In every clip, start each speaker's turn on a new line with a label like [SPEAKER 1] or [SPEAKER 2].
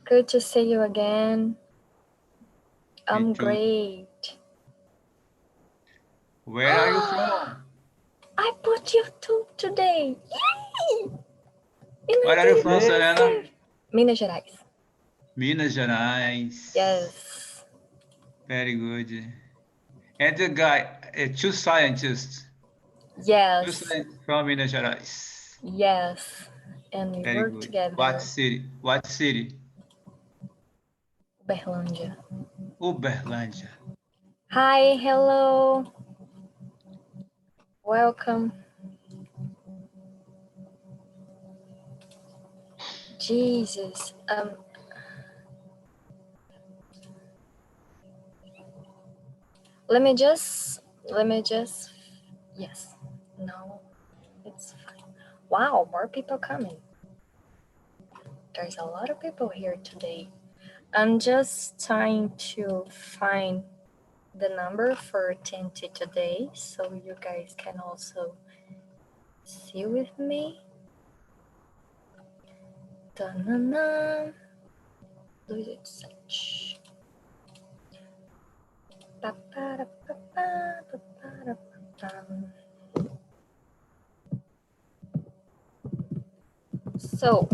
[SPEAKER 1] Good to see you again. I'm
[SPEAKER 2] Me too.
[SPEAKER 1] great.
[SPEAKER 2] Where are you from?
[SPEAKER 1] I put YouTube today. Yay!
[SPEAKER 2] Where are you from, Serena?
[SPEAKER 1] Inacreditável. Minas Gerais.
[SPEAKER 2] Minas Gerais.
[SPEAKER 1] Yes.
[SPEAKER 2] Very good. And the guy, two scientists. Two
[SPEAKER 1] Yes.
[SPEAKER 2] scientists from Minas Gerais.
[SPEAKER 1] Yes. And we
[SPEAKER 2] Very
[SPEAKER 1] work
[SPEAKER 2] good. What
[SPEAKER 1] together.
[SPEAKER 2] city? What city?
[SPEAKER 1] Berlândia.
[SPEAKER 2] Uberlândia.
[SPEAKER 1] Hi, hello. Welcome. Jesus. Let me just, yes. No, it's fine. Wow, more people coming. There's a lot of people here today. I'm just trying to find the number for TNT today so you guys can also see with me. Da-na-na. Lose it search. So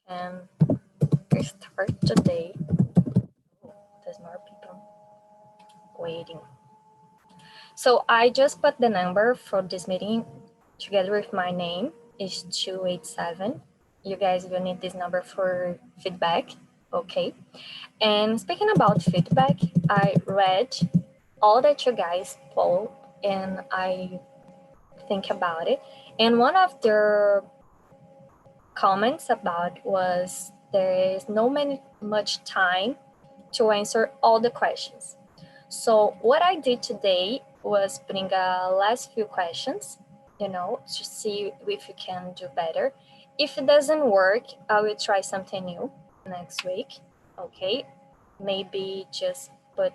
[SPEAKER 1] I think we can start today. There's more people waiting. So I just put the number for this meeting together with my name is 287. You guys will need this number for feedback. Okay. And speaking about feedback, I read all that you guys polled and I think about it. And one of the comments about was there is no much time to answer all the questions. So what I did today was bring last few questions, to see if you can do better. If it doesn't work, I will try something new next week. Okay, maybe just put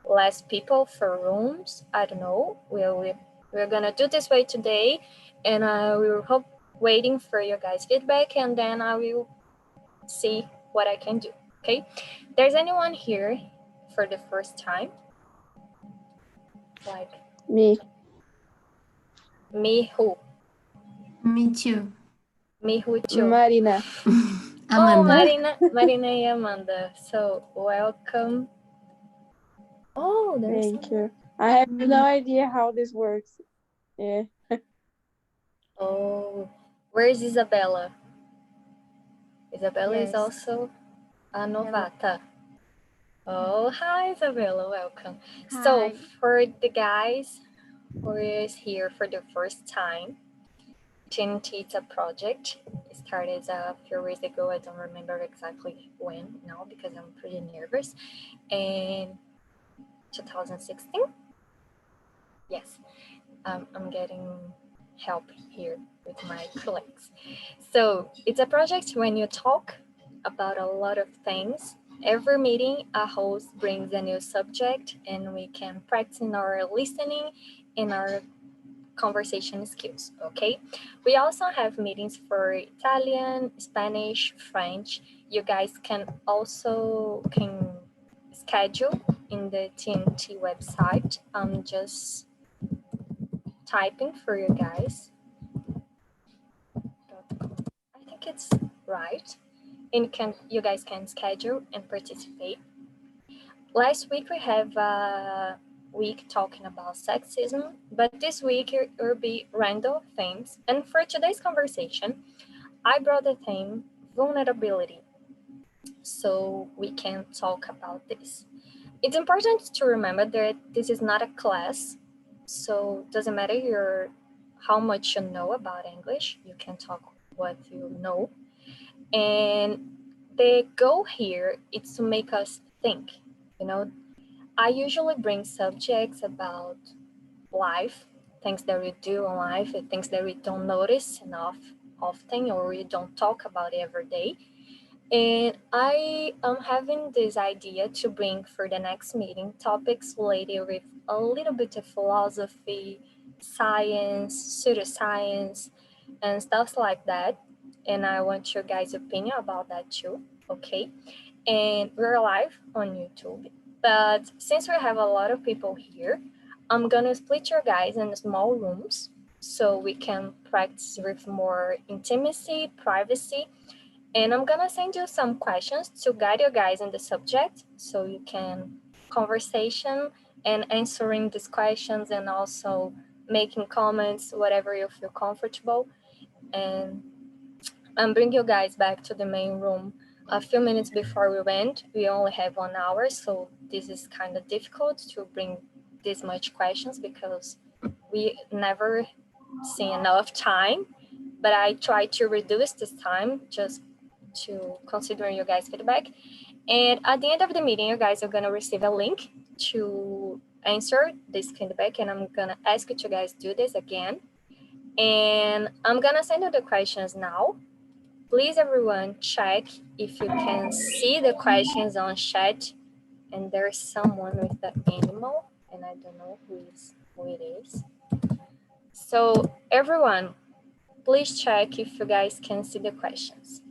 [SPEAKER 1] less people for rooms. I don't know. We're gonna do this way today, and I will hope waiting for your guys' feedback, and then I will see what I can do. Okay, there's anyone here for the first time? Like
[SPEAKER 3] Me.
[SPEAKER 1] me who?
[SPEAKER 4] Me too.
[SPEAKER 1] Me who too?
[SPEAKER 3] Marina.
[SPEAKER 1] Oh,
[SPEAKER 4] Amanda.
[SPEAKER 1] Marina and Amanda. So welcome. Oh, there's
[SPEAKER 3] Thank you. I have no idea how this works. Yeah.
[SPEAKER 1] Oh, where's Isabella? Isabella is
[SPEAKER 3] Yes.
[SPEAKER 1] also a novata. Oh, hi Isabella, welcome. So
[SPEAKER 4] Hi.
[SPEAKER 1] for the guys who is here for the first time, TNT is a project. It started a few years ago. I don't remember exactly when now because I'm pretty nervous. In 2016? Yes, I'm getting help here with my colleagues. So it's a project when you talk about a lot of things. Every meeting, a host brings a new subject and we can practice in our listening and our conversation skills, okay? We also have meetings for Italian, Spanish, French. You guys can also schedule in the TNT website. I'm just typing for you guys. I think it's right. And you guys can schedule and participate. Last week we have a week talking about sexism, but this week it will be random themes. And for today's conversation, I brought the theme vulnerability, so we can talk about this. It's important to remember that this is not a class, so it doesn't matter how much you know about English, you can talk what you know. And the goal here is to make us think. I usually bring subjects about life, things that we do in life, things that we don't notice enough often or we don't talk about every day. And I am having this idea to bring for the next meeting topics related with a little bit of philosophy, science, pseudoscience, and stuff like that. and I want your guys' opinion about that too, okay? And we're live on YouTube. But since we have a lot of people here, I'm gonna split your guys in small rooms so we can practice with more intimacy, privacy, and I'm gonna send you some questions to guide you guys in the subject so you can conversation and answering these questions and also making comments, whatever you feel comfortable. And I'm bringing you guys back to the main room a few minutes before we went. We only have 1 hour, so this is kind of difficult to bring this much questions because we never see enough time. But I try to reduce this time just to consider you guys' feedback. And at the end of the meeting, you guys are gonna receive a link to answer this feedback, and I'm gonna ask you to guys do this again. And I'm gonna send you the questions now. Please, everyone, check if you can see the questions on chat. And there's someone with the animal, and I don't know who it is. So everyone, please check if you guys can see the questions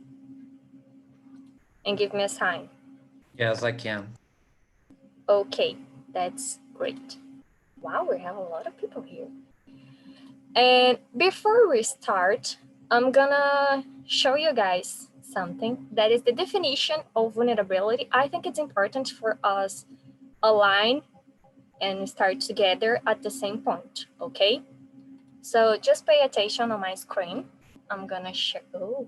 [SPEAKER 1] and give me a sign.
[SPEAKER 5] Yes, I can.
[SPEAKER 1] Okay, that's great. Wow, we have a lot of people here. And before we start, I'm gonna show you guys something that is the definition of vulnerability. I think it's important for us align and start together at the same point, okay? So just pay attention on my screen. I'm gonna share, oh,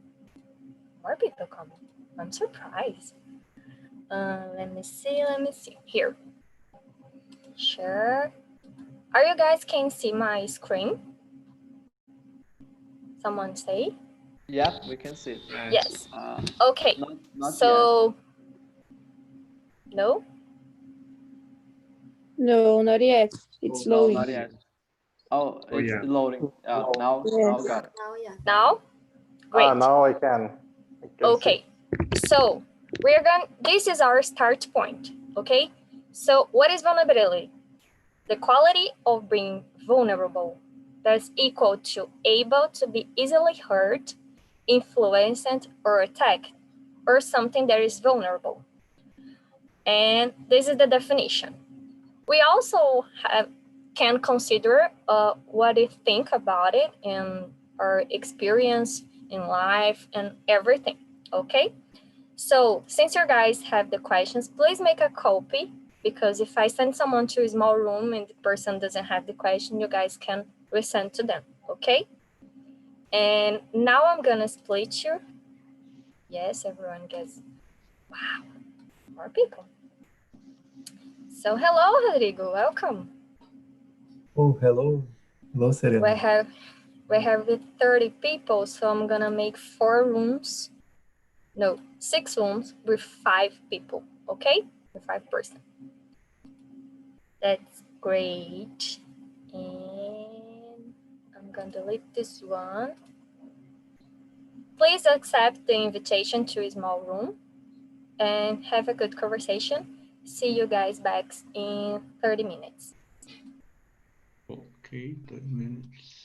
[SPEAKER 1] more people coming. I'm surprised. Let me see, here. Sure. Are you guys can see my screen? Someone say?
[SPEAKER 6] Yeah, we can see.
[SPEAKER 1] Yes. Okay.
[SPEAKER 6] Not
[SPEAKER 1] So, no?
[SPEAKER 3] No, not yet. It's
[SPEAKER 6] yet. No,
[SPEAKER 3] loading.
[SPEAKER 6] not yet. Oh, it's
[SPEAKER 7] yeah.
[SPEAKER 6] loading. Now
[SPEAKER 3] Yes.
[SPEAKER 6] got it.
[SPEAKER 1] Now? Great.
[SPEAKER 7] Now I can.
[SPEAKER 1] Okay. So, this is our start point, okay? So, what is vulnerability? The quality of being vulnerable that's equal to able to be easily hurt, influenced, or attacked, or something that is vulnerable. And this is the definition. We also can consider what you think about it and our experience in life and everything, okay? So since you guys have the questions, please make a copy, because if I send someone to a small room and the person doesn't have the question, you guys can resend to them, okay? And now I'm gonna split you. Yes, everyone gets, wow, more people. So hello, Rodrigo, welcome.
[SPEAKER 8] Oh, hello. Hello, Serena.
[SPEAKER 1] We have 30 people, so I'm gonna make 6 rooms with 5 people, okay? With 5%. That's great. And I'm gonna delete this one. Please accept the invitation to a small room and have a good conversation. See you guys back in 30 minutes.
[SPEAKER 2] Okay, 30 minutes.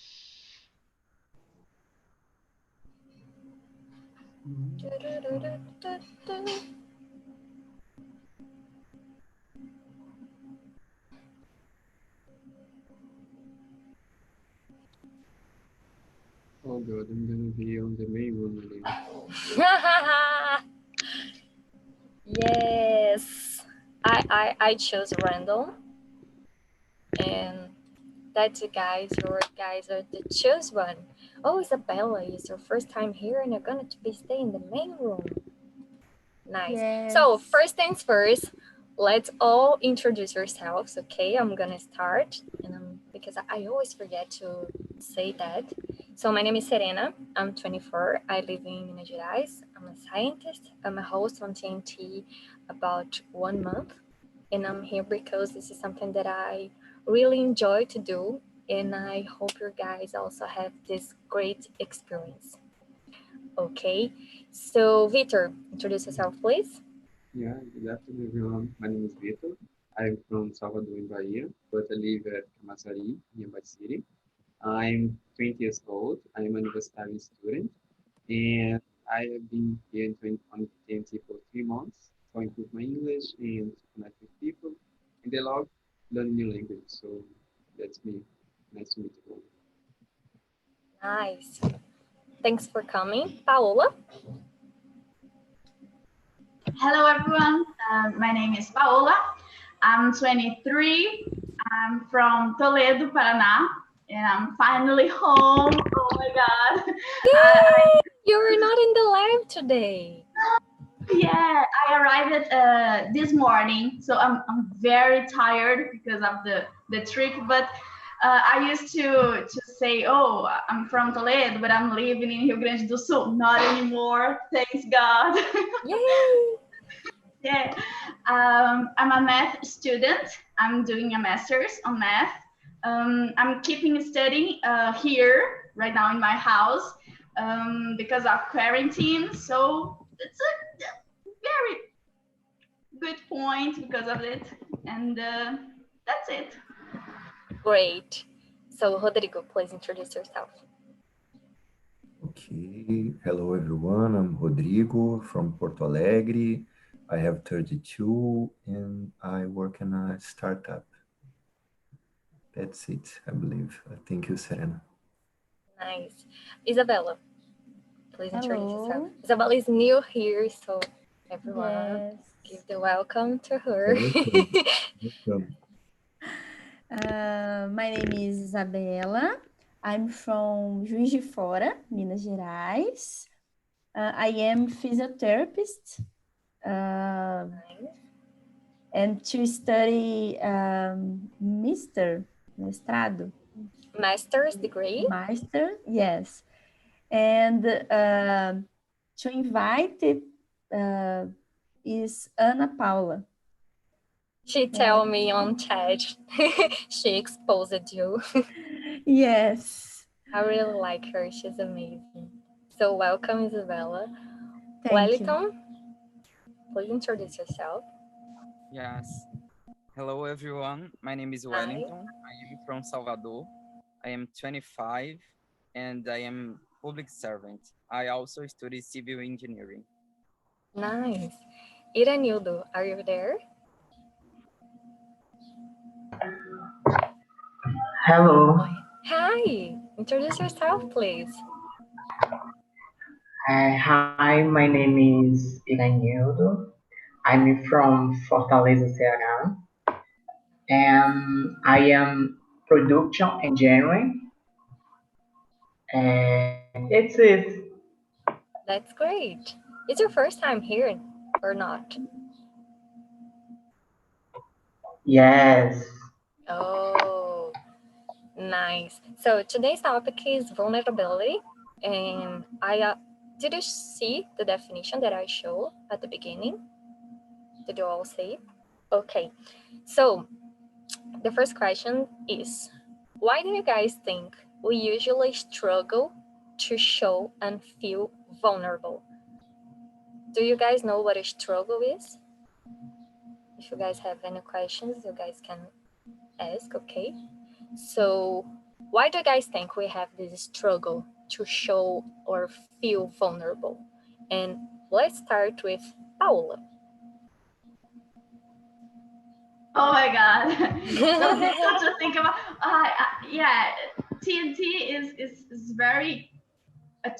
[SPEAKER 7] Oh God, I'm gonna be on the main room again.
[SPEAKER 1] Yes, I chose random, and that's you guys. Your guys are the choose one. Oh, Isabella, it's your first time here, and you're gonna be staying in the main room. Nice.
[SPEAKER 4] Yes.
[SPEAKER 1] So first things first, let's all introduce yourselves. Okay, I'm gonna start, and because I always forget to say that. So my name is Serena. I'm 24. I live in Minas Gerais. I'm a scientist. I'm a host on TNT about 1 month, and I'm here because this is something that I really enjoy to do, and I hope you guys also have this great experience. Okay, so Victor, introduce yourself, please.
[SPEAKER 7] Yeah, good afternoon, everyone. My name is Vitor. I'm from Salvador in Bahia, but I live at Camaçari, nearby city. I'm 20 years old. I'm a university student. And I have been here on TNT for 3 months to improve my English and to connect with people. And I love learning new language. So that's me. Nice to meet you all.
[SPEAKER 1] Nice. Thanks for coming. Paola?
[SPEAKER 5] Hello, everyone. My name is Paola. I'm 23. I'm from Toledo, Paraná, and I'm finally home. Oh my God.
[SPEAKER 1] You were not in the lab today.
[SPEAKER 5] Yeah, I arrived this morning, so I'm very tired because of the trip. But I used to say, oh, I'm from Toledo, but I'm living in Rio Grande do Sul. Not anymore. Thanks God.
[SPEAKER 1] Yay!
[SPEAKER 5] Yeah, I'm a math student. I'm doing a master's on math. I'm keeping studying here right now in my house because of quarantine. So it's a very good point because of it. And that's it.
[SPEAKER 1] Great. So, Rodrigo, please introduce yourself.
[SPEAKER 8] Okay, hello everyone. I'm Rodrigo from Porto Alegre. I have 32 and I work in a startup. That's it, I believe. Thank you, Serena.
[SPEAKER 1] Nice. Isabella, please introduce yourself.
[SPEAKER 3] Hello.
[SPEAKER 1] Isabella is new here, so everyone
[SPEAKER 3] Yes.
[SPEAKER 1] give the welcome to her.
[SPEAKER 8] Welcome.
[SPEAKER 3] My name is Isabela. I'm from Juiz de Fora, Minas Gerais. I am physiotherapist and to study mestrado.
[SPEAKER 1] Master's degree?
[SPEAKER 3] Master, yes. And to invite is Ana Paula.
[SPEAKER 1] She told me on chat. She exposed you.
[SPEAKER 3] Yes.
[SPEAKER 1] I really like her. She's amazing. So welcome, Isabella.
[SPEAKER 3] Thank you.
[SPEAKER 1] Wellington, please introduce yourself.
[SPEAKER 9] Yes. Hello, everyone. My name is Wellington. I am from Salvador. I am 25 and I am public servant. I also study civil engineering.
[SPEAKER 1] Nice. Iranildo, are you there?
[SPEAKER 10] Hello.
[SPEAKER 1] Hi. Introduce yourself, please.
[SPEAKER 10] Hi, my name is Iranildo. I'm from Fortaleza, Ceará, and I am production engineering. And it's it.
[SPEAKER 1] That's great. It's your first time here or not?
[SPEAKER 10] Yes.
[SPEAKER 1] Oh, nice. So today's topic is vulnerability. And did you see the definition that I showed at the beginning? Did you all see? Okay. So the first question is, why do you guys think we usually struggle to show and feel vulnerable? Do you guys know what a struggle is? If you guys have any questions, you guys can ask, okay? So why do you guys think we have this struggle to show or feel vulnerable? And let's start with Paula.
[SPEAKER 5] Oh my God. So difficult to think about. Yeah, TNT is very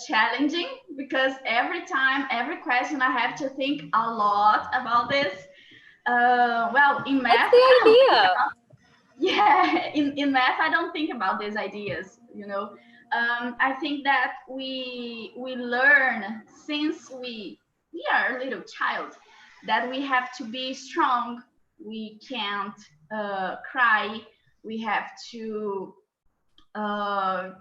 [SPEAKER 5] challenging because every time, every question, I have to think a lot about this. Well, in math,
[SPEAKER 1] that's the idea.
[SPEAKER 5] Yeah, in math, I don't think about these ideas, you know. I think that we learn since we are a little child that we have to be strong. We can't cry. We have uh,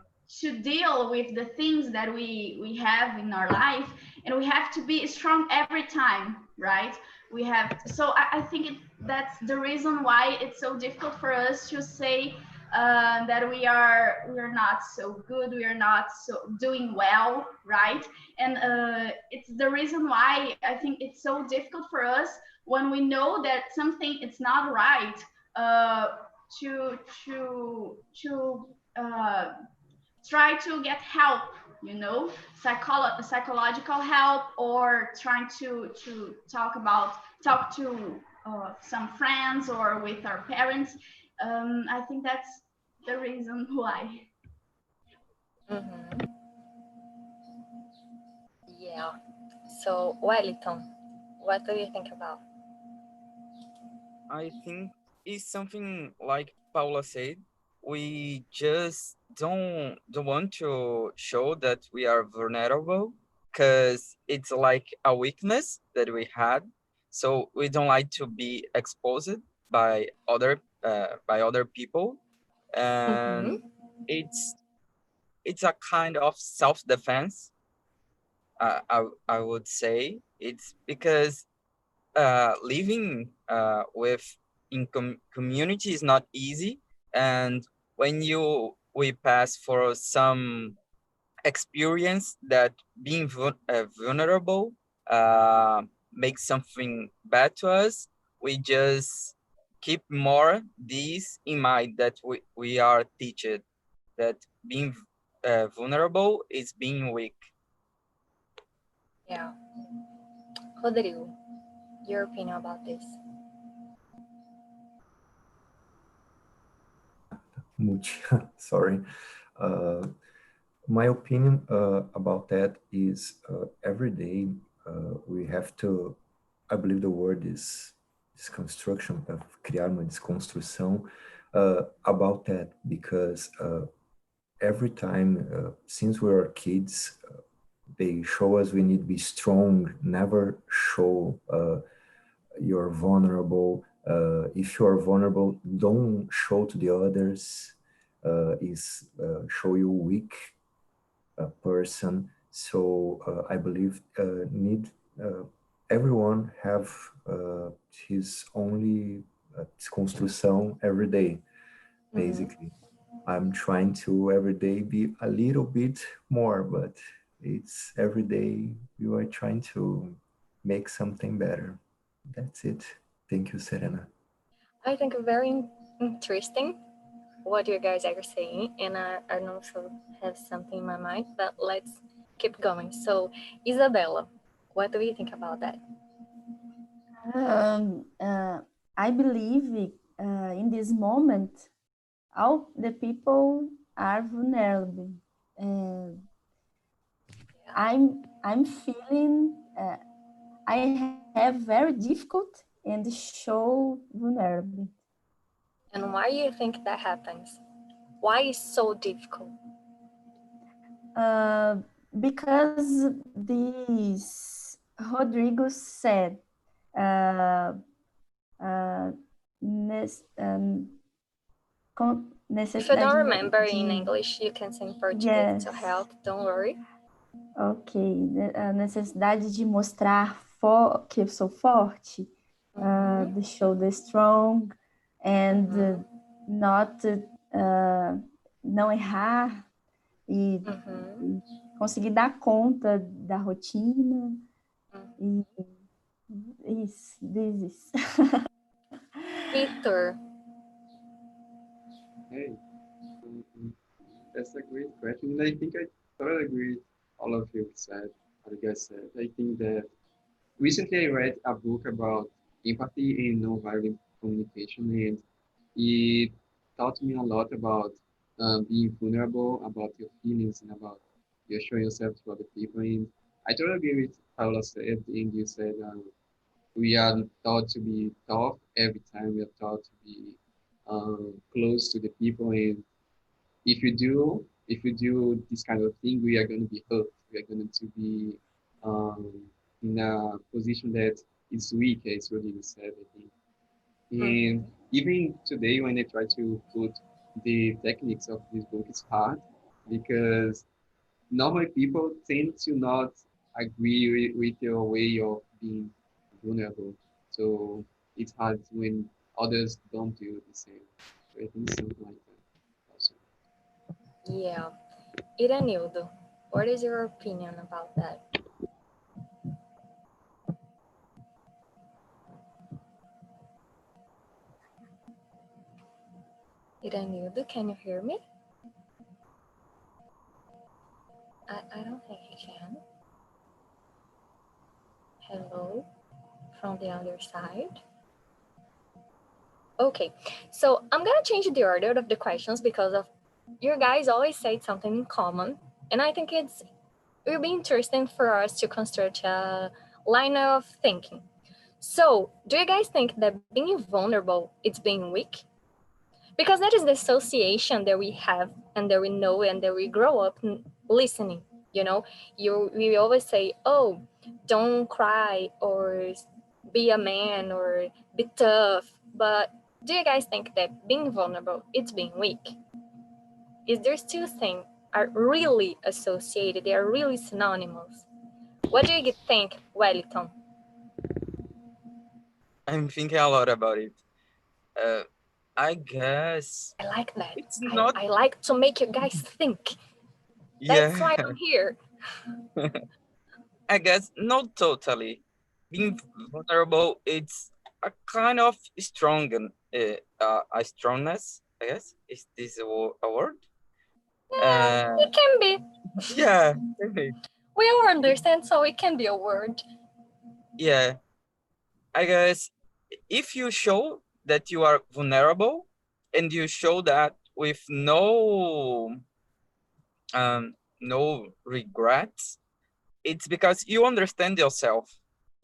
[SPEAKER 5] to deal with the things that we have in our life, and we have to be strong every time, right? We have so I think that's the reason why it's so difficult for us to say that we are not so good, we are not so doing well, right? And it's the reason why I think it's so difficult for us when we know that something is not right, to try to get help, you know, psychological help, or trying to talk to some friends or with our parents. I think that's the reason why.
[SPEAKER 1] Mm-hmm. Yeah. So, Wellington, what do you think about?
[SPEAKER 9] I think it's something like Paula said. We just don't want to show that we are vulnerable because it's like a weakness that we had. So we don't like to be exposed by other people,
[SPEAKER 1] Mm-hmm.
[SPEAKER 9] and it's it's a kind of self defense. I would say it's because living with community is not easy, and when we pass for some experience that being vulnerable uh, makes something bad to us, we just keep more this in mind that we are teached that being vulnerable is being weak.
[SPEAKER 1] Yeah. Rodrigo, your opinion about this?
[SPEAKER 8] Sorry. My opinion about that is every day we have to, I believe the word is construction, criar uma desconstrução about that, because every time since we were kids, they show us we need to be strong, never show you're vulnerable. If you're vulnerable, don't show to the others. Is show you weak person. So I believe need everyone have his only construção every day. Basically, I'm trying to every day be a little bit more, but it's every day you are trying to make something better. That's it. Thank you, Serena.
[SPEAKER 1] I think very interesting what you guys are saying, and I also have something in my mind, but let's keep going. So, Isabella, what do you think about that?
[SPEAKER 3] Um, uh, I believe in this moment, all the people are vulnerable. Uh, I'm feeling I have very difficult and show vulnerable.
[SPEAKER 1] And why do you think that happens? Why is so difficult?
[SPEAKER 3] Because this Rodrigo said, uh, uh,
[SPEAKER 1] If you don't
[SPEAKER 3] necessidade
[SPEAKER 1] remember in
[SPEAKER 3] de...
[SPEAKER 1] English, you can say in Portuguese
[SPEAKER 3] Yes.
[SPEAKER 1] to help, don't worry.
[SPEAKER 3] Ok, a necessidade de mostrar que eu sou forte, the show the strong, and not não errar e conseguir dar conta da rotina. E isso, this.
[SPEAKER 1] Victor.
[SPEAKER 7] Hey, that's a great question. And I think I totally agree with all of you said, what you guys said. I think that recently I read a book about empathy and nonviolent communication, and it taught me a lot about being vulnerable, about your feelings, and about you showing yourself to other people. And I totally agree with Paula said, and you said we are taught to be tough every time. We are taught to be close to the people, and if you do this kind of thing, we are going to be hurt. We are going to be um, in a position that is weak, as Rodrigo said, I think. And even today, when I try to put the techniques of this book, it's hard because normally people tend to not agree with your way of being vulnerable. So it's hard when others don't do the same. So I think something like that also.
[SPEAKER 1] Yeah. Iranildo, what is your opinion about that? Iranildo, can you hear me? I don't think he can. Hello, from the other side. Okay, so I'm gonna change the order of the questions because of you guys always say something in common, and I think it will be interesting for us to construct a line of thinking. So, do you guys think that being vulnerable is being weak? Because that is the association that we have and that we know and that we grow up listening. You know, we always say, "Oh, don't cry," or "Be a man," or "Be tough." But do you guys think that being vulnerable is being weak? Is these two things are really associated? They are really synonymous. What do you think, Wellington?
[SPEAKER 9] I'm thinking a lot about it. I guess
[SPEAKER 1] I like that.
[SPEAKER 9] it's not.
[SPEAKER 1] I like to make you guys think. That's
[SPEAKER 9] Yeah,
[SPEAKER 1] why I'm here.
[SPEAKER 9] I guess not totally. Being vulnerable, it's a kind of strong, a strongness. I guess is this a word?
[SPEAKER 1] It can be.
[SPEAKER 9] Yeah, maybe.
[SPEAKER 1] We all understand, so it can be a word.
[SPEAKER 9] Yeah. I guess if you show that you are vulnerable and you show that with no regrets, it's because you understand yourself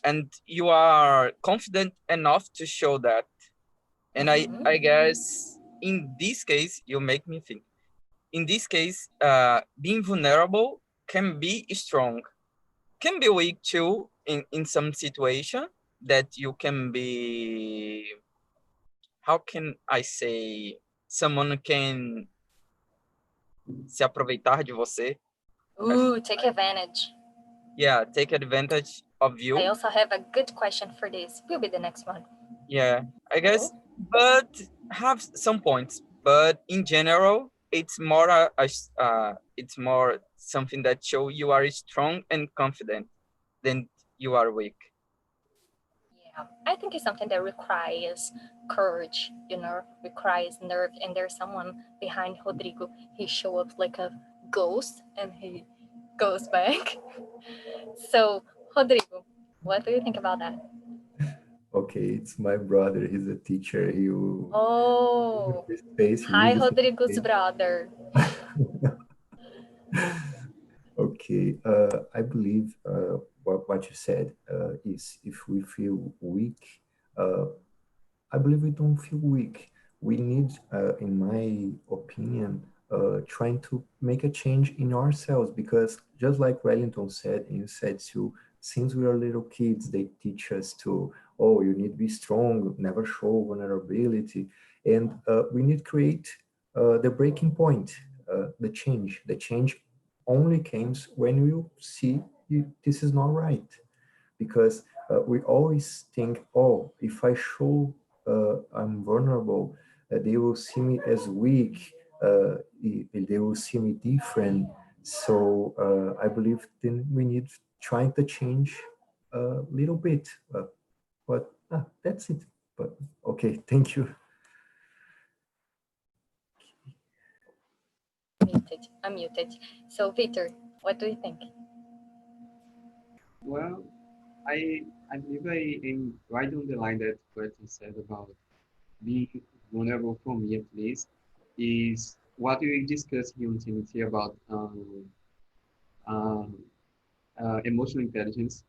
[SPEAKER 9] and you are confident enough to show that. And I guess in this case, you make me think. In this case, being vulnerable can be strong, can be weak too in some situation that you can be, how can I say, someone can se aproveitar de você.
[SPEAKER 1] Ooh, take advantage.
[SPEAKER 9] Yeah, take advantage of
[SPEAKER 1] I
[SPEAKER 9] you.
[SPEAKER 1] also have a good question for this. Will be the next one.
[SPEAKER 9] Yeah, I guess, but have some points. But in general, it's more it's more something that show you are strong and confident than you are weak.
[SPEAKER 1] Yeah, I think it's something that requires courage, requires nerve. And there's someone behind Rodrigo. He show up like a ghost and he goes back. So, Rodrigo, what do you think about that?
[SPEAKER 8] Okay, it's my brother. He's a teacher. He will
[SPEAKER 1] Oh,
[SPEAKER 8] his face. He
[SPEAKER 1] hi,
[SPEAKER 8] uses his
[SPEAKER 1] Rodrigo's
[SPEAKER 8] face.
[SPEAKER 1] brother.
[SPEAKER 8] Okay, I believe what you said is if we feel weak, uh, I believe we don't feel weak. We need, in my opinion, trying to make a change in ourselves because just like Wellington said, and you said too, since we are little kids, they teach us to, oh, you need to be strong, never show vulnerability. And we need to create the breaking point, the change. The change only comes when you see this is not right because we always think, oh, if I show I'm vulnerable, they will see me as weak, they will see me different. So I believe then we need trying to change a little bit, but that's it. But okay, thank you.
[SPEAKER 1] Muted. I'm muted. So, Victor, what do you think?
[SPEAKER 7] Well, I believe I am right on the line that Bertie said about being vulnerable for me at least is what we discussed here on TNT about um, emotional intelligence.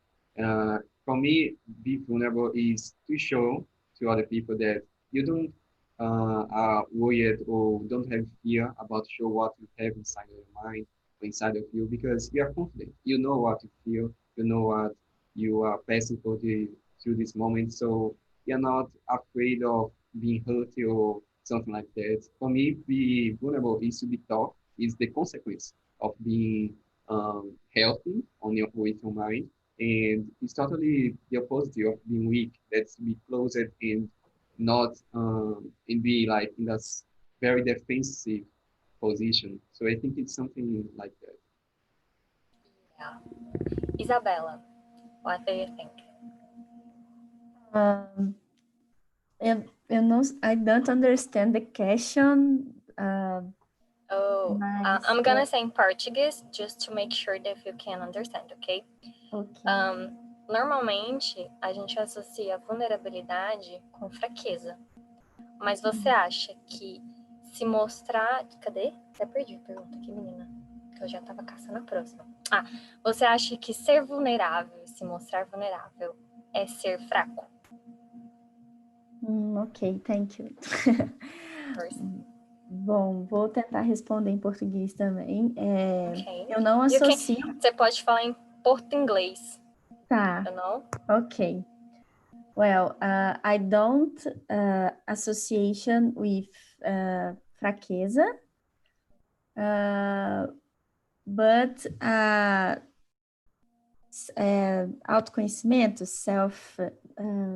[SPEAKER 7] For me, be vulnerable is to show to other people that you don't are worried or don't have fear about show what you have inside of your mind or inside of you because you are confident. You know what you feel. You know what you are passing through this moment. So you're not afraid of being hurt or something like that. For me, be vulnerable is to be taught is the consequence of being healthy on your with your mind, and it's totally the opposite of being weak. That's be closed and not and be like in that very defensive position. So I think it's something like that.
[SPEAKER 1] Yeah. Isabella, what do you think?
[SPEAKER 3] Um, eu não, I don't understand the question.
[SPEAKER 1] Oh,
[SPEAKER 3] Mas,
[SPEAKER 1] I'm gonna say in Portuguese just to make sure that you can understand, ok?
[SPEAKER 3] ok.
[SPEAKER 1] Normalmente, a gente associa vulnerabilidade com fraqueza. Mas você acha que se mostrar... Cadê? Até perdi a pergunta aqui, menina. Que eu já tava caçando a próxima. Você acha que ser vulnerável, se mostrar vulnerável, é ser fraco?
[SPEAKER 3] Ok, thank you.
[SPEAKER 1] First.
[SPEAKER 3] Bom, vou tentar responder em português também.
[SPEAKER 1] Ok.
[SPEAKER 3] Eu não
[SPEAKER 1] You can-
[SPEAKER 3] associo...
[SPEAKER 1] Você pode falar em português.
[SPEAKER 3] Tá,
[SPEAKER 1] You know?
[SPEAKER 3] ok. Well, I don't association with fraqueza, but autoconhecimento,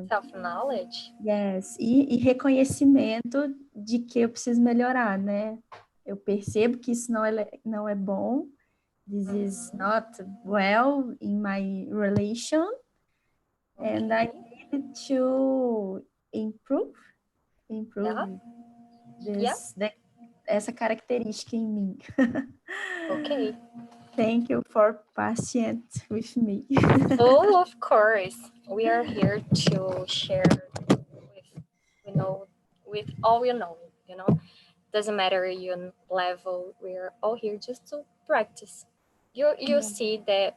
[SPEAKER 1] Self-knowledge.
[SPEAKER 3] yes, e reconhecimento de que eu preciso melhorar, né? Eu percebo que isso não é bom. This is not well in my relation, and I need to improve essa característica em mim.
[SPEAKER 1] Ok.
[SPEAKER 3] Thank you for patient with me.
[SPEAKER 1] Oh, of course. We are here to share with all you know. Doesn't matter your level. We're all here just to practice. You see that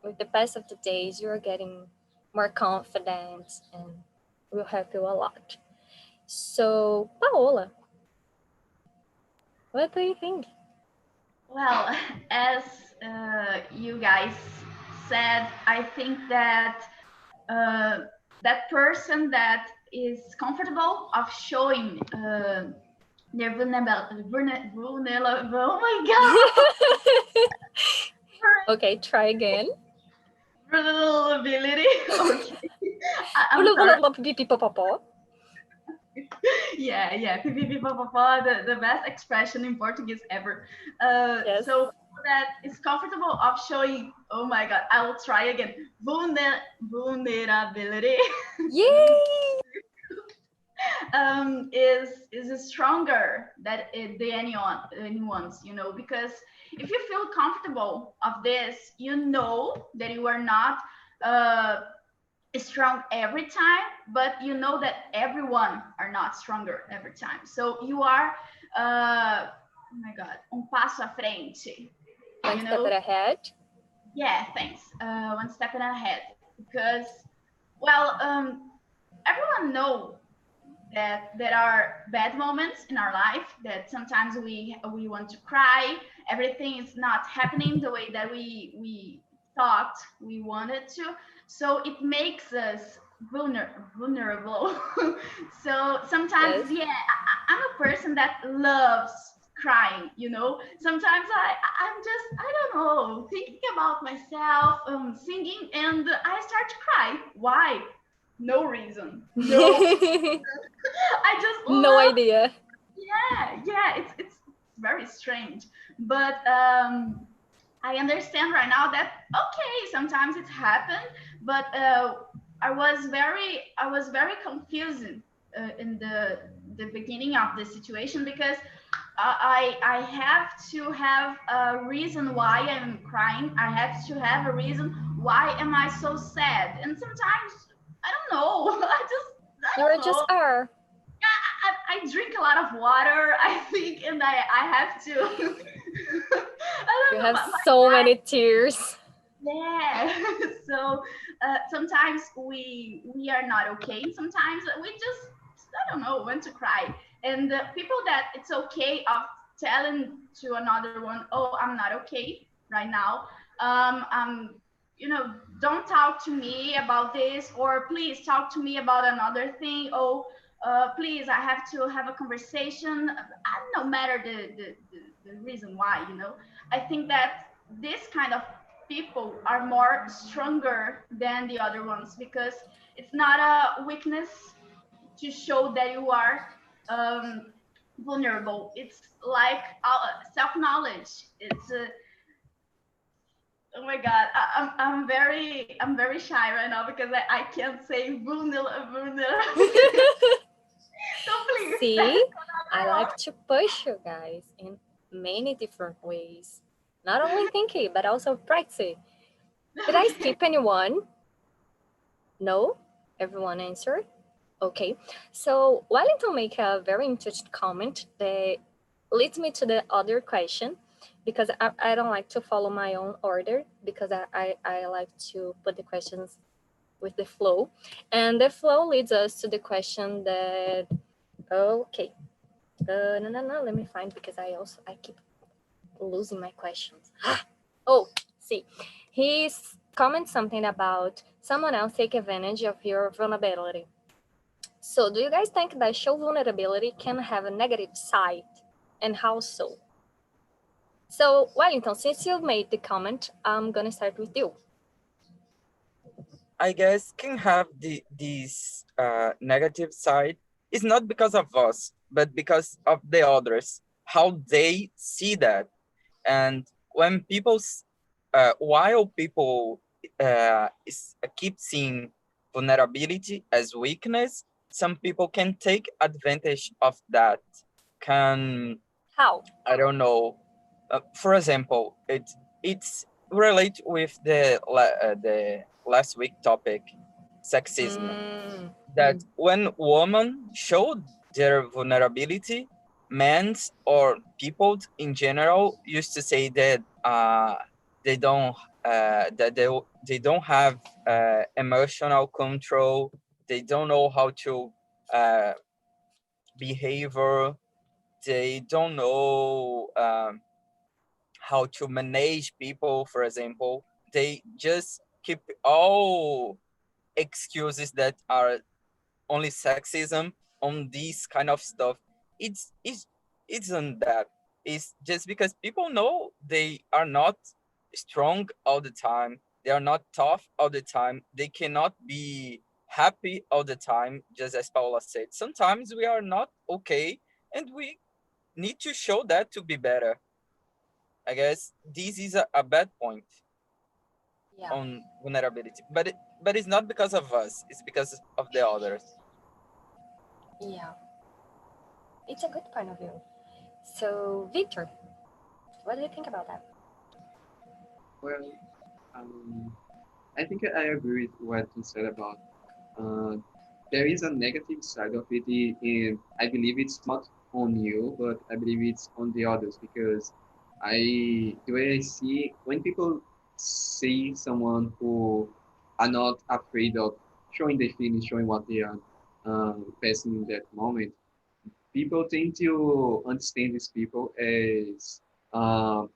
[SPEAKER 1] with the pass of the days, you're getting more confident and will help you a lot. So, Paola, what do you think?
[SPEAKER 5] Well, as you guys said, I think that that person that is comfortable of showing their vulnerable. Oh my god!
[SPEAKER 1] Okay, try again.
[SPEAKER 5] Vulnerability. Okay. I'm sorry. Yeah. The best expression in Portuguese ever.
[SPEAKER 1] Yes.
[SPEAKER 5] So that is comfortable of showing. Oh my god! I will try again. Vulnerability.
[SPEAKER 1] Yay!
[SPEAKER 5] Is stronger than anyone's, because if you feel comfortable of this, you know that you are not strong every time, but you know that everyone are not stronger every time. So you are oh my god, passo à frente.
[SPEAKER 1] One step ahead.
[SPEAKER 5] Yeah, thanks. One step ahead, because well, everyone know that there are bad moments in our life, that sometimes we want to cry. Everything is not happening the way that we thought we wanted to. So it makes us vulnerable. So sometimes,
[SPEAKER 1] Yes.
[SPEAKER 5] yeah, I'm a person that loves crying. Sometimes I don't know, thinking about myself, singing, and I start to cry. Why? No reason. No. I just
[SPEAKER 1] No
[SPEAKER 5] love.
[SPEAKER 1] idea.
[SPEAKER 5] Yeah, it's very strange, but I understand right now that okay, sometimes it happened, but I was very confused in the beginning of the situation, because I have to have a reason why I'm crying. I have to have a reason why am I so sad, and sometimes I don't know. I don't know.
[SPEAKER 1] Just are.
[SPEAKER 5] I drink a lot of water, I think, and I have to. I don't
[SPEAKER 1] You
[SPEAKER 5] know.
[SPEAKER 1] have so many tears.
[SPEAKER 5] Yeah. So sometimes we are not okay. Sometimes we just, I don't know, want to cry. And the people that it's okay of telling to another one, oh, I'm not okay right now. Don't talk to me about this, or please talk to me about another thing. Oh, please, I have to have a conversation. No matter the reason why, I think that this kind of people are more stronger than the other ones, because it's not a weakness to show that you are vulnerable. It's like self-knowledge. It's oh my god, I'm very shy right now, because I can't say vulnerable. So please.
[SPEAKER 1] See, I like to push you guys in many different ways. Not only thinking, but also practicing. Did I skip anyone? No? Everyone answered? Okay. So Wellington make a very interesting comment that leads me to the other question, because I don't like to follow my own order, because I like to put the questions with the flow. And the flow leads us to the question that, okay. No, let me find, because I keep losing my questions. Oh, see, he's comment something about someone else take advantage of your vulnerability. So do you guys think that show vulnerability can have a negative side, and how so? So Wellington, since you made the comment, I'm gonna start with you.
[SPEAKER 9] I guess can have this negative side. It's not because of us, but because of the others, how they see that. And when while people keep seeing vulnerability as weakness, some people can take advantage of that. Can,
[SPEAKER 1] How?
[SPEAKER 9] I don't know. For example, it's relate with the last week topic, sexism. That when women show their vulnerability, men or people in general used to say that they don't they don't have emotional control. They don't know how to uh, behavior. They don't know how to manage people, for example. They just keep all excuses that are only sexism on this kind of stuff. It's isn't that. It's just because people know they are not strong all the time. They are not tough all the time. They cannot be happy all the time, just as Paula said. Sometimes we are not okay, and we need to show that to be better. I guess this is a bad point on vulnerability, but it's not because of us. It's because of the others.
[SPEAKER 1] Yeah, it's a good point of view. So Victor, what do you think about that?
[SPEAKER 7] Well, I think I agree with what you said about uh, there is a negative side of it, and I believe it's not on you, but I believe it's on the others because the way I see when people see someone who are not afraid of showing their feelings, showing what they are passing in that moment, people tend to understand these people as uh,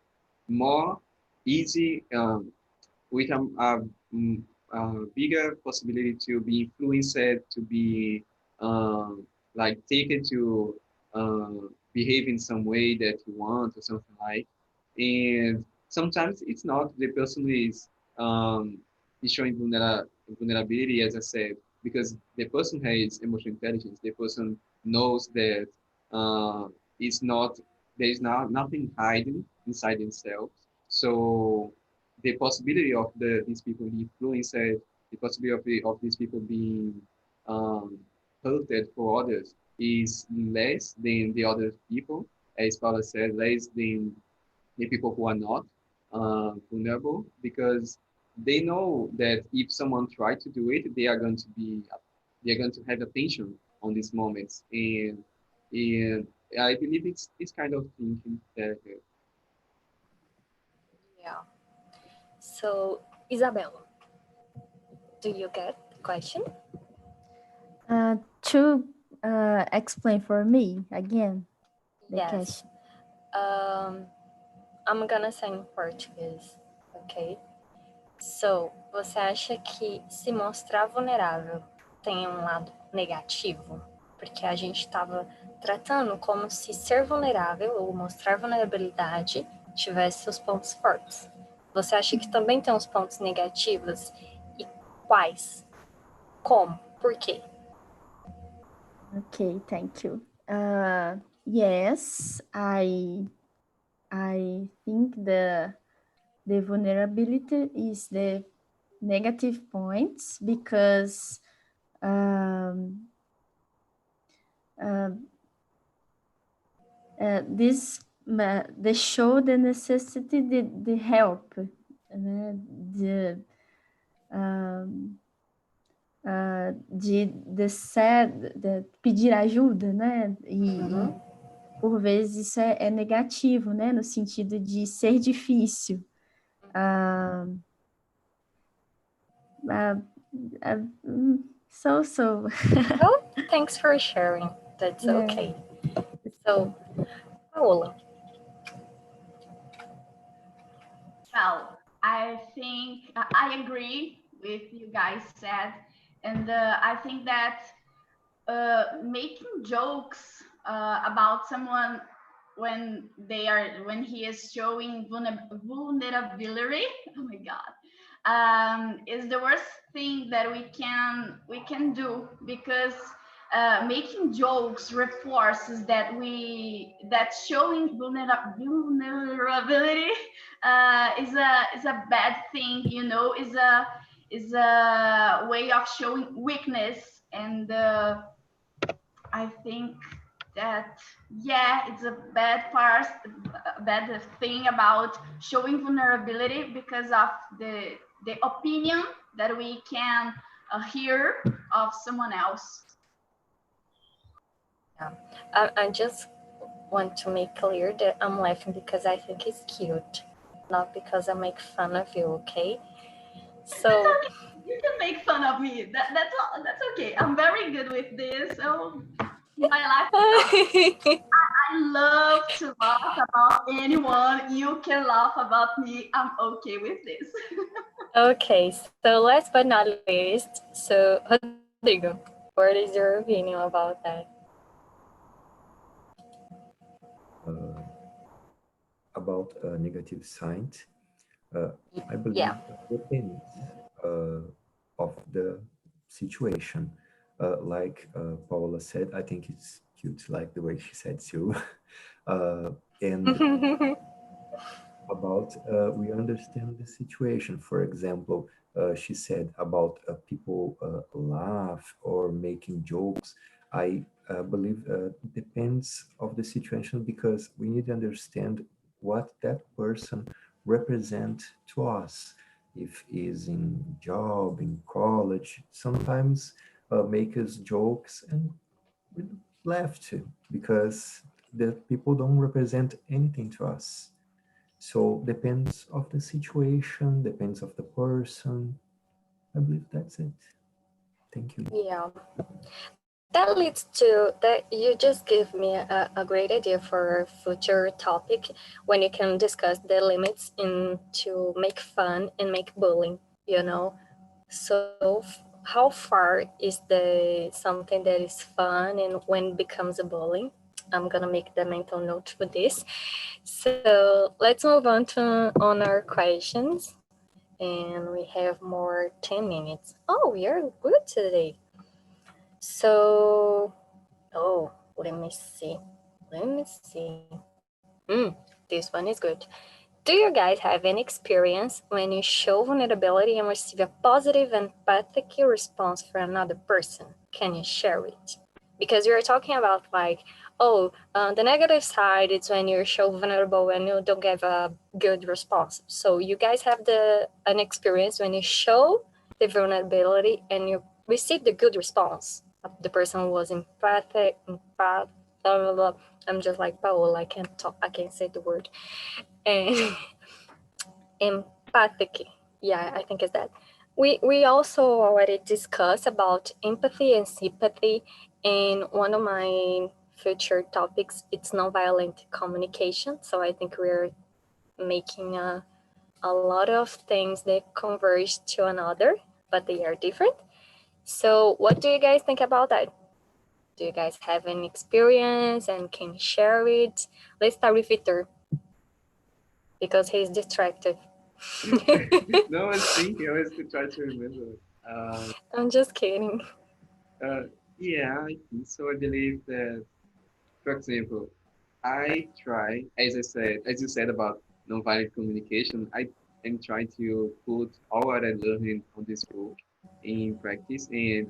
[SPEAKER 7] more easy. With mm, a bigger possibility to be influenced, to be um, like taken to behave in some way that you want or something like. And sometimes it's not the person who is showing vulnerability, as I said, because the person has emotional intelligence. The person knows that uh, it's not there is not nothing hiding inside themselves. So the possibility of these people being influenced, the possibility of these people being hurted for others is less than the other people, as Paula said, less than the people who are not vulnerable, because they know that if someone try to do it, they are going to have attention on these moments, and I believe it's this kind of thinking that
[SPEAKER 1] Yeah. So Isabella, do you get the question?
[SPEAKER 3] To explain for me again the
[SPEAKER 1] Yes.
[SPEAKER 3] question.
[SPEAKER 1] I'm gonna say em português, ok? So, você acha que se mostrar vulnerável tem um lado negativo? Porque a gente estava tratando como se ser vulnerável ou mostrar vulnerabilidade tivesse seus pontos fortes. Você acha que também tem uns pontos negativos? E quais? Como? Por quê?
[SPEAKER 3] Okay, thank you. Yes, I think the vulnerability is the negative points because they show the necessity, the help, né? De pedir ajuda, né? E por vezes isso é negativo, né? No sentido de ser difícil. So.
[SPEAKER 1] Oh, thanks for sharing. That's okay. So, Paola.
[SPEAKER 5] Well, I think I agree with you guys said, and I think that making jokes about someone when he is showing vulnerability, oh my god, is the worst thing that we can do, because making jokes reinforces that showing vulnerability is a bad thing, you know, is a way of showing weakness. And I think that, yeah, it's a bad thing about showing vulnerability because of the opinion that we can hear of someone else.
[SPEAKER 1] Yeah, I just want to make clear that I'm laughing because I think it's cute, not because I make fun of you, okay? So
[SPEAKER 5] okay. You can make fun of me. That's okay. I'm very good with this. So my life I love to laugh about anyone. You can laugh about me. I'm okay with this.
[SPEAKER 1] Okay, so last but not least, so Rodrigo, what is your opinion about that?
[SPEAKER 8] About negative signs, I believe
[SPEAKER 1] Yeah.
[SPEAKER 8] it depends of the situation. Like Paula said, I think it's cute, like the way she said too. And about we understand the situation. For example, she said about people laugh or making jokes. I believe depends of the situation, because we need to understand what that person represent to us. If is in job, in college, sometimes make us jokes and we laugh too, because the people don't represent anything to us. So depends of the situation, depends of the person. I believe that's it. Thank you.
[SPEAKER 1] Yeah, that leads to that. You just give me a great idea for a future topic when you can discuss the limits in to make fun and make bullying, you know. So how far is the something that is fun and when it becomes a bullying? I'm gonna make the mental note for this. So let's move on to on our questions, and we have more 10 minutes. Oh, we are good today. So, oh, let me see. Let me see. This one is good. Do you guys have any experience when you show vulnerability and receive a positive, empathic response from another person? Can you share it? Because you're talking about like, oh, the negative side is when you're so vulnerable and you don't get a good response. So you guys have an experience when you show the vulnerability and you receive the good response. The person was empathic, blah, blah, blah. I'm just like Paola, I can't talk, I can't say the word. And empathic. Yeah, I think it's that. We also already discussed about empathy and sympathy, and one of my future topics it's nonviolent communication. So I think we're making a lot of things that converge to another, but they are different. So what do you guys think about that? Do you guys have any experience and can share it? Let's start with Victor because he's distracted.
[SPEAKER 7] No, I was thinking, I was trying to remember.
[SPEAKER 1] I'm just kidding.
[SPEAKER 7] Yeah, I think so. I believe that, for example, I try, as you said about nonviolent communication, I am trying to put all what I learned on this book in practice, and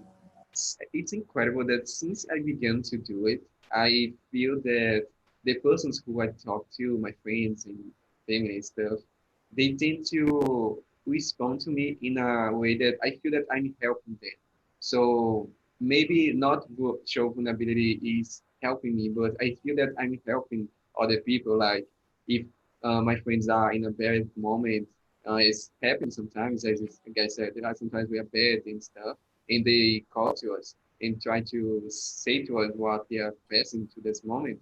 [SPEAKER 7] it's incredible that since I began to do it, I feel that the persons who I talk to, my friends and family and stuff, they tend to respond to me in a way that I feel that I'm helping them. So maybe not show vulnerability is helping me, but I feel that I'm helping other people. Like if my friends are in a bad moment, it's happened sometimes. As like I said, there are sometimes we are bad and stuff, and they call to us and try to say to us what they are passing to this moment.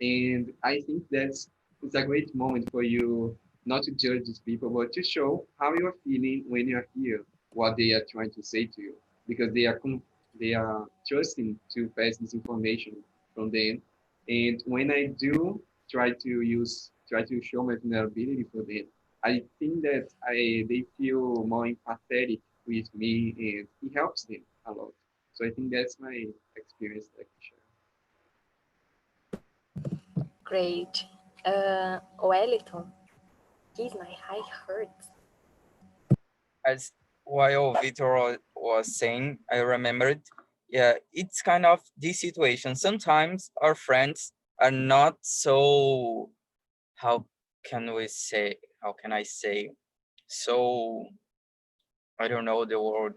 [SPEAKER 7] And I think it's a great moment for you not to judge these people, but to show how you are feeling when you are here, what they are trying to say to you, because they are trusting to pass this information from them. And when I do try to show my vulnerability for them, I think that they feel more empathetic with me, and it helps them a lot. So I think that's my experience that I can share.
[SPEAKER 1] Great. Wellington, geez, my eye hurts.
[SPEAKER 9] As while Victor was saying, I remembered, yeah, it's kind of this situation. Sometimes our friends are not so, how how can I say, so, I don't know the word,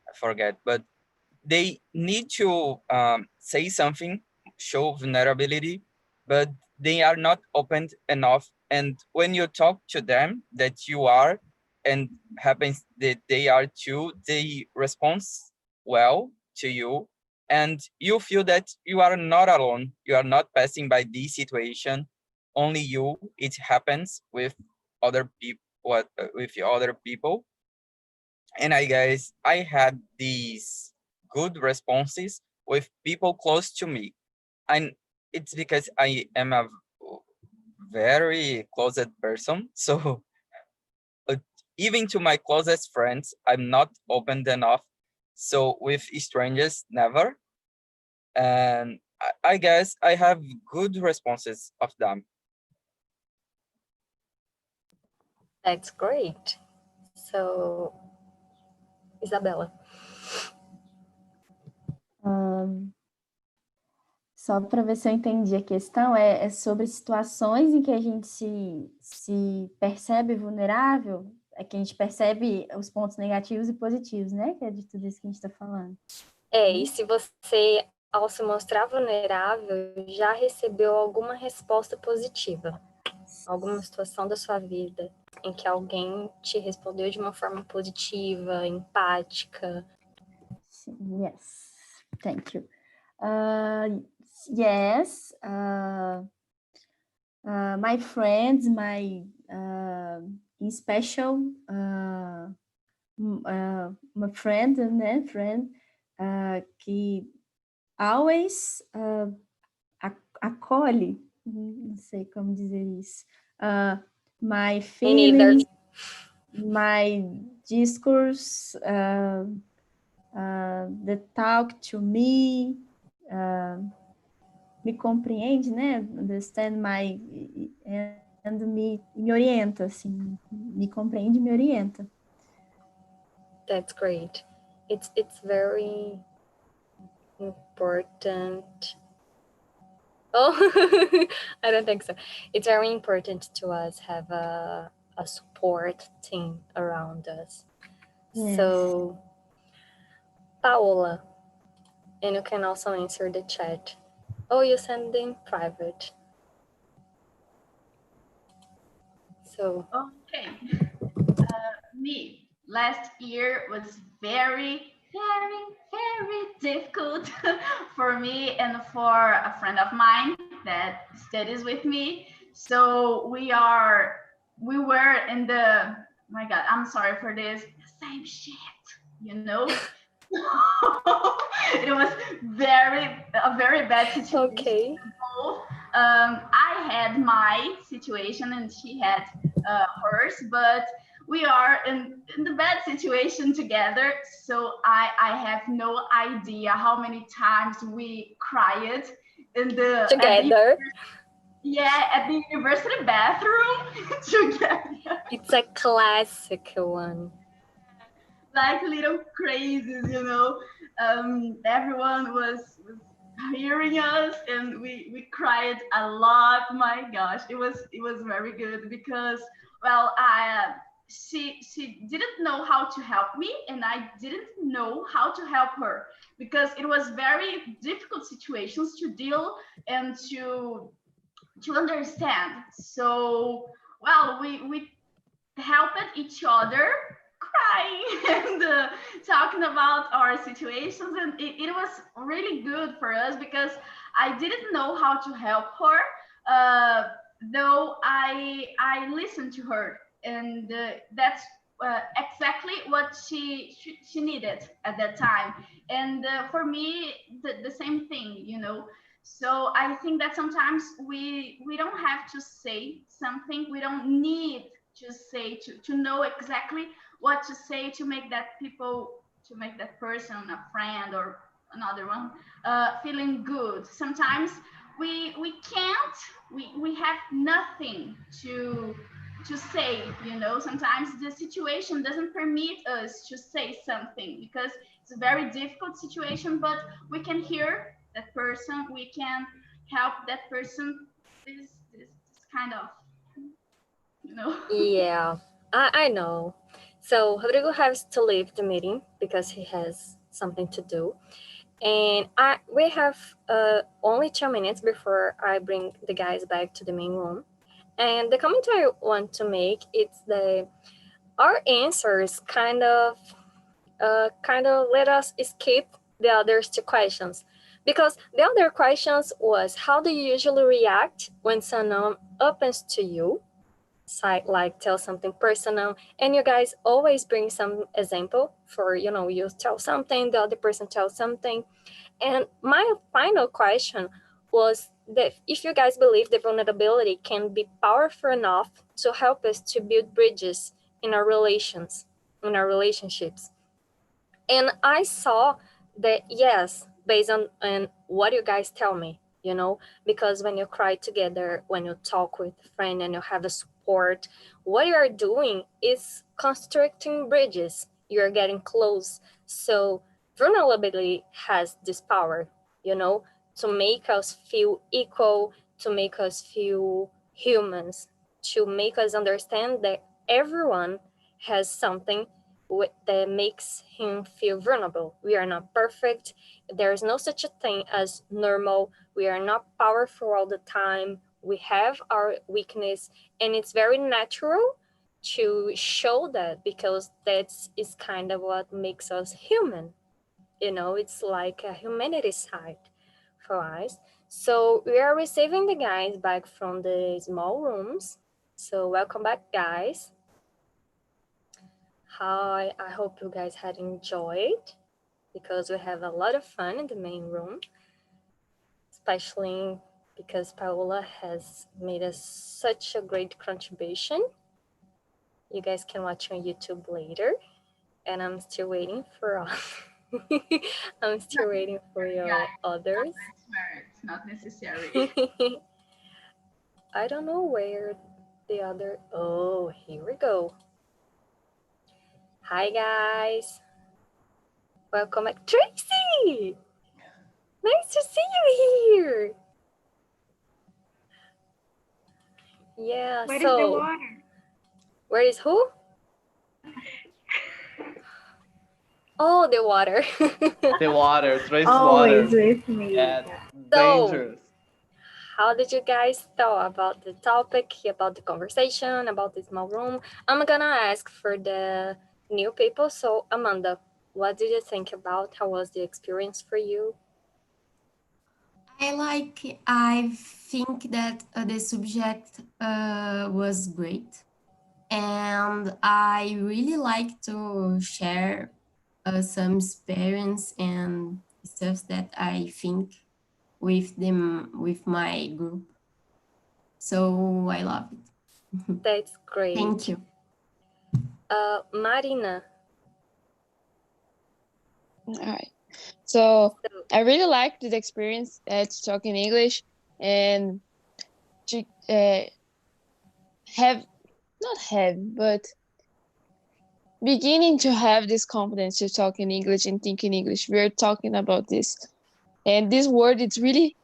[SPEAKER 9] I forget, but they need to say something, show vulnerability, but they are not open enough. And when you talk to them that you are, and happens that they are too, they respond well to you, and you feel that you are not alone. You are not passing by this situation. Only you. It happens with other people. With other people, and I guess I had these good responses with people close to me. And it's because I am a very closet person. So uh, even to my closest friends, I'm not open enough. So with strangers, never. And I guess I have good responses of them.
[SPEAKER 1] That's great. So, Isabella.
[SPEAKER 3] Só para ver se eu entendi a questão, é sobre situações em que a gente se percebe vulnerável, é que a gente percebe os pontos negativos e positivos, né? Que é de tudo isso que a gente está falando.
[SPEAKER 1] E se você, ao se mostrar vulnerável, já recebeu alguma resposta positiva? Alguma situação da sua vida em que alguém te respondeu de uma forma positiva, empática?
[SPEAKER 3] Yes, thank you. Yes, my friends, my special, my friend, né, friend, que always acolhe, não sei como dizer isso, my feelings, my discourse, the talk to me, me compreende, né? Understand my and me orienta, assim, me compreende, me orienta.
[SPEAKER 1] That's great. It's very important. Oh, I don't think so. It's very important to us have a support team around us. Yes. So, Paola, and you can also answer the chat. Oh, you send in private. So.
[SPEAKER 5] Okay. Me, last year was very, very, very difficult for me and for a friend of mine that studies with me. So we were in the, my God, I'm sorry for this, the same shit, you know? It was a very bad situation.
[SPEAKER 1] Okay.
[SPEAKER 5] I had my situation and she had hers, but we are in the bad situation together. So I have no idea how many times we cried in the
[SPEAKER 1] together.
[SPEAKER 5] At the university bathroom together.
[SPEAKER 1] It's a classic one.
[SPEAKER 5] Like little crazies, you know. Everyone was hearing us, and we cried a lot. My gosh, it was very good because, well, I she didn't know how to help me, and I didn't know how to help her, because it was very difficult situations to deal and to understand. So, well, we helped each other, crying and talking about our situations, and it was really good for us because I didn't know how to help her, though I listened to her, and that's exactly what she needed at that time. And for me, the same thing, so I think that sometimes we don't have to say something, we don't need to say to know exactly what to say to make that person, a friend or another one, feeling good. Sometimes we can't, we have nothing to say, sometimes the situation doesn't permit us to say something because it's a very difficult situation, but we can hear that person, we can help that person, this kind of,
[SPEAKER 1] Yeah, I know. So Rodrigo has to leave the meeting because he has something to do. And we have only 2 minutes before I bring the guys back to the main room. And the comment I want to make is our answers kind of let us skip the other two questions, because the other questions was, how do you usually react when someone opens to you, like tell something personal, and you guys always bring some example for, you tell something, the other person tells something. And my final question was that if you guys believe the vulnerability can be powerful enough to help us to build bridges in our relationships. And I saw that, yes, based on what you guys tell me, because when you cry together, when you talk with a friend and you have a support, what you are doing is constructing bridges. You're getting close. So vulnerability has this power, to make us feel equal, to make us feel humans, to make us understand that everyone has something that makes him feel vulnerable. We are not perfect. There is no such a thing as normal. We are not powerful all the time. We have our weakness, and it's very natural to show that, because that is kind of what makes us human. It's like a humanity side for us. So we are receiving the guys back from the small rooms. So welcome back, guys. Hi, I hope you guys had enjoyed, because we have a lot of fun in the main room, especially because Paola has made us such a great contribution. You guys can watch on YouTube later, and I'm still waiting for I'm still waiting for your others.
[SPEAKER 5] It's not necessary.
[SPEAKER 1] I don't know where the other. Oh, here we go. Hi guys, welcome back, Tracy. Nice to see you here. Yeah.
[SPEAKER 11] Where is
[SPEAKER 1] so
[SPEAKER 11] the water?
[SPEAKER 1] Where is who? Oh, the water.
[SPEAKER 6] The water, Trace
[SPEAKER 3] Always
[SPEAKER 6] water.
[SPEAKER 3] with me.
[SPEAKER 6] Yeah,
[SPEAKER 1] So,
[SPEAKER 6] dangerous.
[SPEAKER 1] how did you guys thought about the topic, about the conversation, about the small room? I'm gonna ask for the new people. So, Amanda, what did you think about? How was the experience for you?
[SPEAKER 4] I think that the subject was great, and I really like to share some experience and stuff that I think with them, with my group. So I love it.
[SPEAKER 1] That's great.
[SPEAKER 4] Thank you.
[SPEAKER 1] Marina.
[SPEAKER 12] All right. So I really liked this experience to talk in English and to but beginning to have this confidence to talk in English and think in English. We're talking about this And this word, it's really,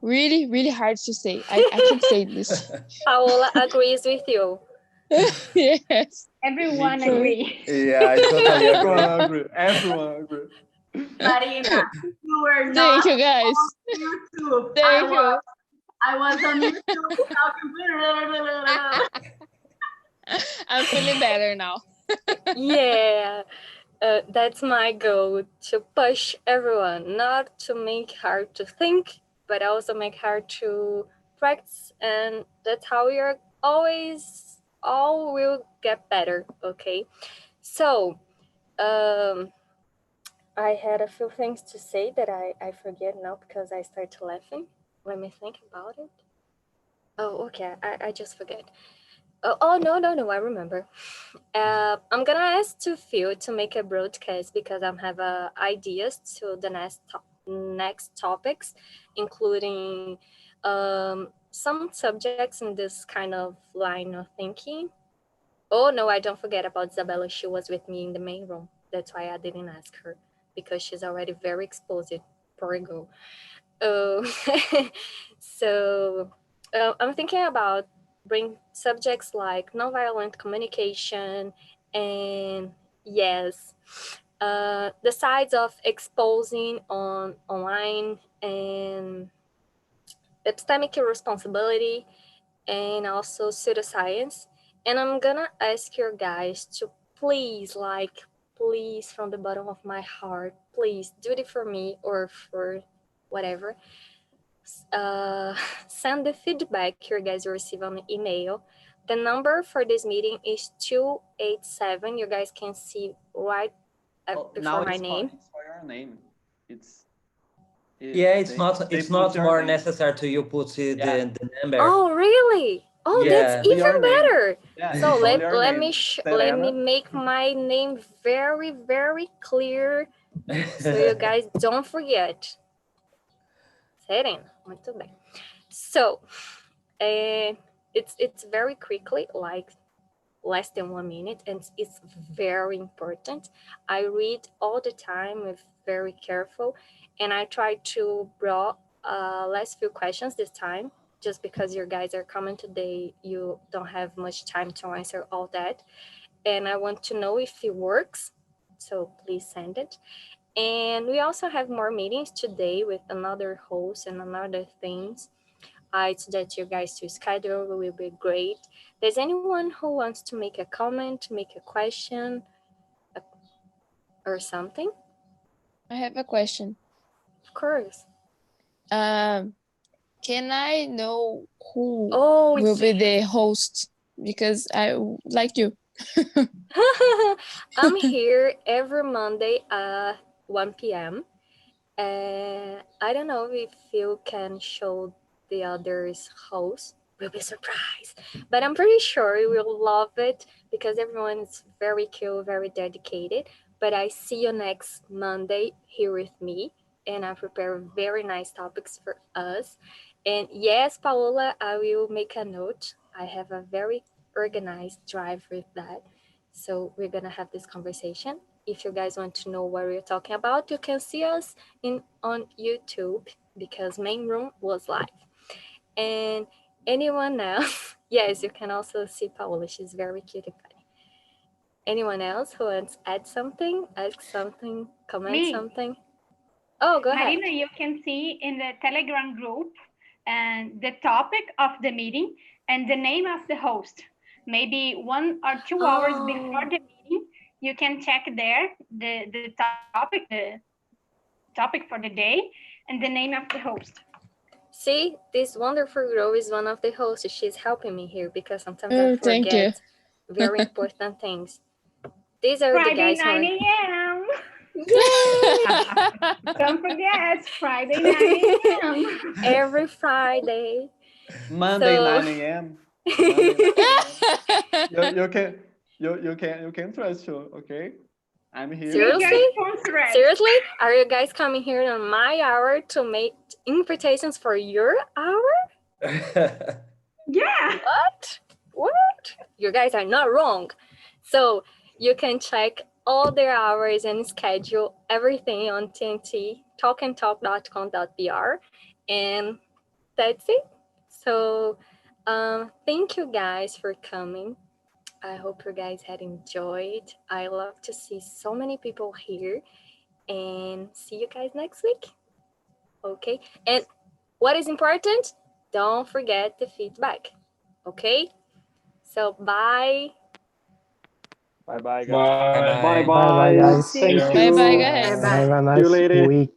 [SPEAKER 12] really, really hard to say. I can't say this.
[SPEAKER 1] Paola agrees with you.
[SPEAKER 12] Yes.
[SPEAKER 5] Everyone
[SPEAKER 12] too.
[SPEAKER 5] agree.
[SPEAKER 8] Yeah, I totally
[SPEAKER 6] Everyone
[SPEAKER 8] agree.
[SPEAKER 6] agree. Everyone agree.
[SPEAKER 5] Marina, you were not
[SPEAKER 12] Thank you, guys.
[SPEAKER 5] on YouTube.
[SPEAKER 12] Thank you.
[SPEAKER 5] I was on YouTube talking.
[SPEAKER 12] I'm feeling better now.
[SPEAKER 1] Yeah, that's my goal, to push everyone, not to make hard to think, but also make hard to practice. And that's how we are always, all will get better, okay? So, I had a few things to say that I forget now because I started laughing. Let me think about it. Oh, okay, I just forget. No, I remember. I'm gonna ask to Phil to make a broadcast because I have ideas to the next topics, including some subjects in this kind of line of thinking. Oh no, I don't forget about Isabella. She was with me in the main room. That's why I didn't ask her, because she's already very exposed. Poor girl. Uh, so I'm thinking about bring subjects like nonviolent communication and yes, the sides of exposing on online and epistemic responsibility and also pseudoscience. And I'm gonna ask you guys to please, please, from the bottom of my heart, please do it for me or for whatever. Uh, Send the feedback you guys receive on email. The number for this meeting is 287. You guys can see right before
[SPEAKER 6] Now
[SPEAKER 1] my name.
[SPEAKER 6] it's for your name.
[SPEAKER 11] Yeah, it's
[SPEAKER 6] they
[SPEAKER 11] it's
[SPEAKER 6] put
[SPEAKER 11] not
[SPEAKER 6] your
[SPEAKER 11] more
[SPEAKER 6] name.
[SPEAKER 11] necessary to you put
[SPEAKER 6] Yeah.
[SPEAKER 11] the number.
[SPEAKER 1] Oh, really? Oh, that's
[SPEAKER 11] Yeah.
[SPEAKER 1] even
[SPEAKER 6] Your name.
[SPEAKER 1] better.
[SPEAKER 6] Yeah,
[SPEAKER 1] So
[SPEAKER 6] it's only your
[SPEAKER 1] let
[SPEAKER 6] name.
[SPEAKER 1] let me
[SPEAKER 6] Serena.
[SPEAKER 1] make my name very, very clear so you guys don't forget. Serena, muito bem. So, it's very quickly, like less than 1 minute, and it's very important. I read all the time with very careful, and I try to draw last few questions this time, just because you guys are coming today, you don't have much time to answer all that, and I want to know if it works. So please send it. And we also have more meetings today with another host and another things. I suggest you guys to schedule, it will be great. There's anyone who wants to make a comment, make a question, or something?
[SPEAKER 12] I have a question.
[SPEAKER 1] Of course.
[SPEAKER 12] Can I know who
[SPEAKER 1] Oh,
[SPEAKER 12] will be
[SPEAKER 1] yes.
[SPEAKER 12] the host? Because I like you.
[SPEAKER 1] I'm here every Monday at 1 p.m. I don't know if you can show the others host. We'll be surprised. But I'm pretty sure you will love it because everyone is very cool, very dedicated. But I see you next Monday here with me. And I prepare very nice topics for us. And yes, Paola, I will make a note. I have a very organized drive with that. So we're gonna have this conversation. If you guys want to know what we're talking about, you can see us on YouTube because main room was live. And anyone else? Yes, you can also see Paola. She's very cute and funny. Anyone else who wants to add something, ask something, comment something? Oh, go ahead.
[SPEAKER 13] Marina, you can see in the Telegram group and the topic of the meeting and the name of the host. Maybe 1 or 2 hours before the meeting, you can check there the topic for the day and the name of the host.
[SPEAKER 1] See, this wonderful girl is one of the hosts. She's helping me here because sometimes I
[SPEAKER 12] Thank you.
[SPEAKER 1] forget very important things. These are
[SPEAKER 13] Friday,
[SPEAKER 1] the guys
[SPEAKER 13] 9
[SPEAKER 1] who
[SPEAKER 13] a.m.
[SPEAKER 1] Yay!
[SPEAKER 13] Don't forget, Friday 9 a.m.
[SPEAKER 1] Every Friday.
[SPEAKER 6] Monday,
[SPEAKER 1] So-
[SPEAKER 6] 9 a.m. Monday, 9 a.m. You can trust you, okay? I'm here.
[SPEAKER 1] Seriously? Are you guys coming here on my hour to make invitations for your hour?
[SPEAKER 13] Yeah.
[SPEAKER 1] What? You guys are not wrong. So you can check all their hours and schedule everything on TNT talkandtalk.com.br, and that's it. So thank you guys for coming. I hope you guys had enjoyed. I love to see so many people here, and see you guys next week. Okay, and what is important, don't forget the feedback. Okay, so bye.
[SPEAKER 6] Bye bye, guys.
[SPEAKER 11] Bye.
[SPEAKER 6] Bye
[SPEAKER 9] Bye.
[SPEAKER 6] bye.
[SPEAKER 11] Guys.
[SPEAKER 6] Thank
[SPEAKER 11] See
[SPEAKER 6] you.
[SPEAKER 12] Bye bye,
[SPEAKER 11] you.
[SPEAKER 12] guys.
[SPEAKER 4] Bye bye.
[SPEAKER 11] Have a
[SPEAKER 6] See you
[SPEAKER 11] nice
[SPEAKER 6] later.
[SPEAKER 11] week.